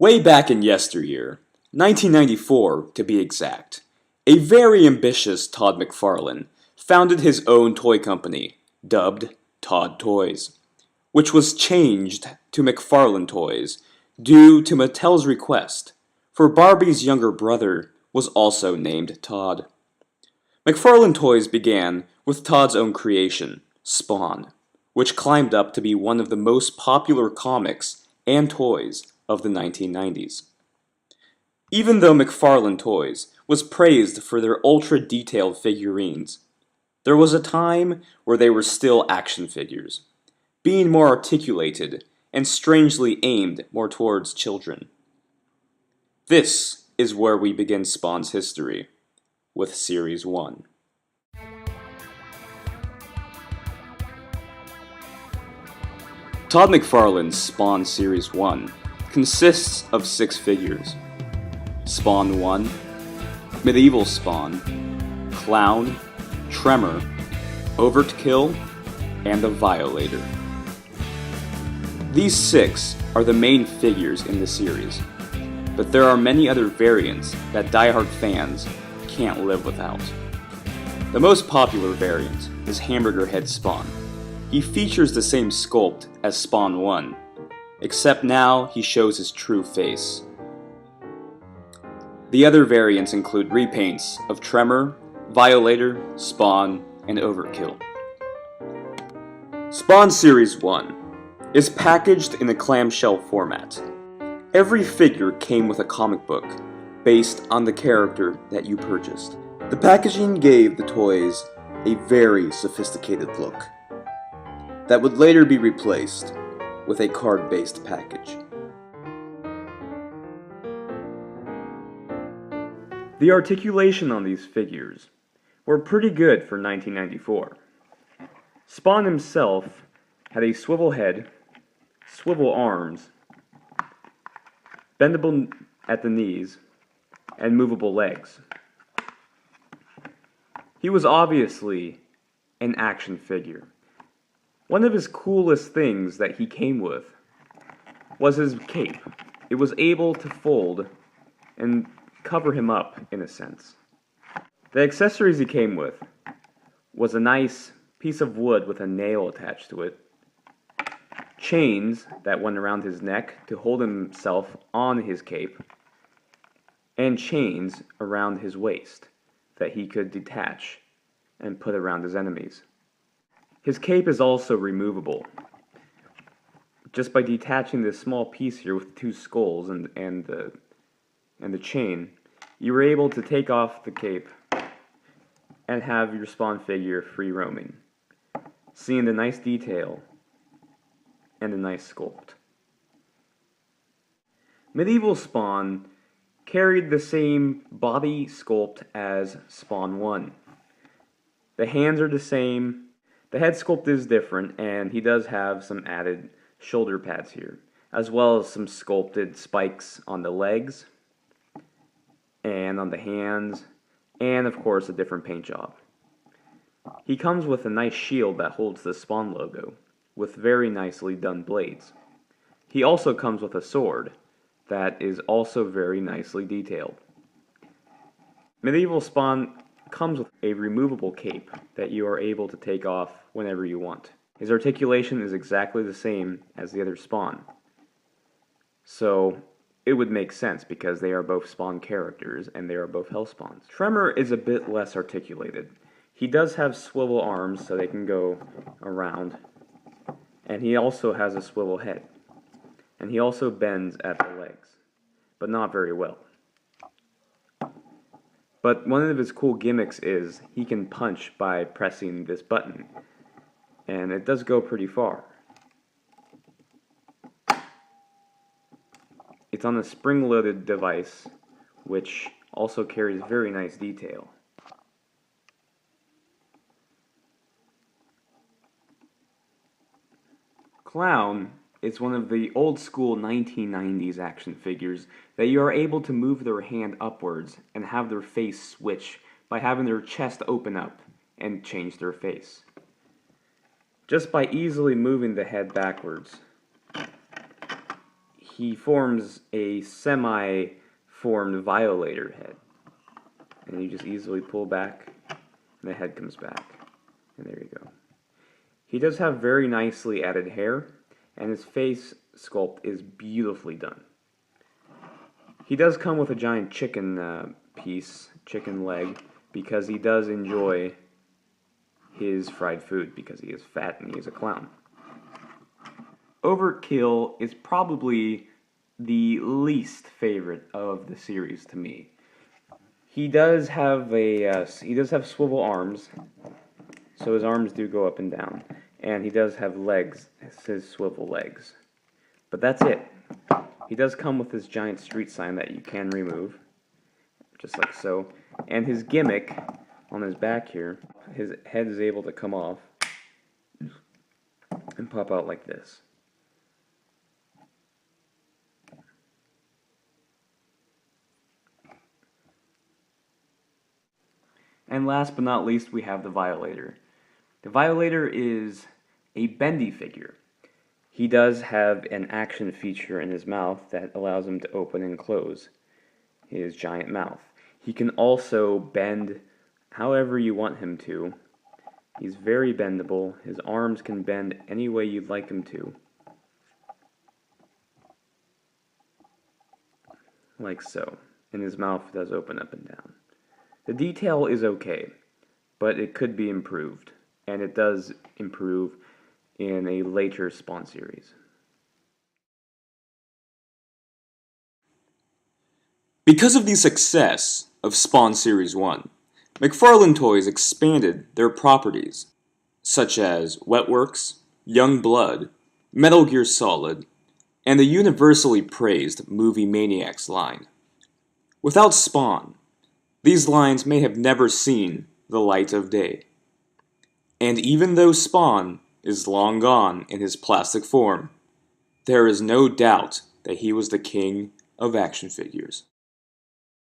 Way back in yesteryear, 1994 to be exact, a very ambitious Todd McFarlane founded his own toy company, dubbed Todd Toys, which was changed to McFarlane Toys due to Mattel's request, for Barbie's younger brother was also named Todd. McFarlane Toys began with Todd's own creation, Spawn, which climbed up to be one of the most popular comics and toys of the 1990s. Even though McFarlane Toys was praised for their ultra-detailed figurines, there was a time where they were still action figures, being more articulated and strangely aimed more towards children. This is where we begin Spawn's history, with Series 1. Todd McFarlane's Spawn Series 1 consists of 6 figures: Spawn 1, Medieval Spawn, Clown, Tremor, Overt-Kill, and the Violator. These 6 are the main figures in the series, but there are many other variants that diehard fans can't live without. The most popular variant is Hamburger Head Spawn. He features the same sculpt as Spawn 1, except now he shows his true face. The other variants include repaints of Tremor, Violator, Spawn, and Overt-Kill. Spawn Series 1 is packaged in a clamshell format. Every figure came with a comic book based on the character that you purchased. The packaging gave the toys a very sophisticated look that would later be replaced with a card-based package. The articulation on these figures were pretty good for 1994. Spawn himself had a swivel head, swivel arms, bendable at the knees, and movable legs. He was obviously an action figure. One of his coolest things that he came with was his cape. It was able to fold and cover him up, in a sense. The accessories he came with was a nice piece of wood with a nail attached to it, chains that went around his neck to hold himself on his cape, and chains around his waist that he could detach and put around his enemies. His cape is also removable. Just by detaching this small piece here with 2 skulls and the chain, you were able to take off the cape and have your Spawn figure free roaming, seeing the nice detail and the nice sculpt. Medieval Spawn carried the same body sculpt as Spawn 1. The hands are the same. The head sculpt is different, and he does have some added shoulder pads here, as well as some sculpted spikes on the legs, and on the hands, and of course a different paint job. He comes with a nice shield that holds the Spawn logo, with very nicely done blades. He also comes with a sword that is also very nicely detailed. Medieval Spawn comes with a removable cape that you are able to take off whenever you want. His articulation is exactly the same as the other Spawn, so it would make sense because they are both Spawn characters and they are both Hellspawns. Tremor is a bit less articulated. He does have swivel arms so they can go around, and he also has a swivel head, and he also bends at the legs, but not very well. But one of his cool gimmicks is he can punch by pressing this button, and it does go pretty far. It's on a spring-loaded device, which also carries very nice detail. Clown is one of the old-school 1990s action figures that you are able to move their hand upwards and have their face switch by having their chest open up and change their face. Just by easily moving the head backwards, he forms a semi-formed Violator head. And you just easily pull back, and the head comes back. And there you go. He does have very nicely added hair, and his face sculpt is beautifully done. He does come with a giant chicken chicken leg, because he does enjoy his fried food, because he is fat and he is a clown. Overt-Kill is probably the least favorite of the series to me. He does have swivel arms, so his arms do go up and down, and he does have legs, his swivel legs. But that's it. He does come with this giant street sign that you can remove, just like so. And his gimmick on his back here, his head is able to come off and pop out like this. And last but not least, we have the Violator. The Violator is a bendy figure. He does have an action feature in his mouth that allows him to open and close his giant mouth. He can also bend however you want him to. He's very bendable. His arms can bend any way you'd like him to. Like so. And his mouth does open up and down. The detail is okay, but it could be improved, and it does improve in a later Spawn series. Because of the success of Spawn Series 1, McFarlane Toys expanded their properties, such as Wetworks, Young Blood, Metal Gear Solid, and the universally praised Movie Maniacs line. Without Spawn, these lines may have never seen the light of day. And even though Spawn is long gone in his plastic form, there is no doubt that he was the king of action figures.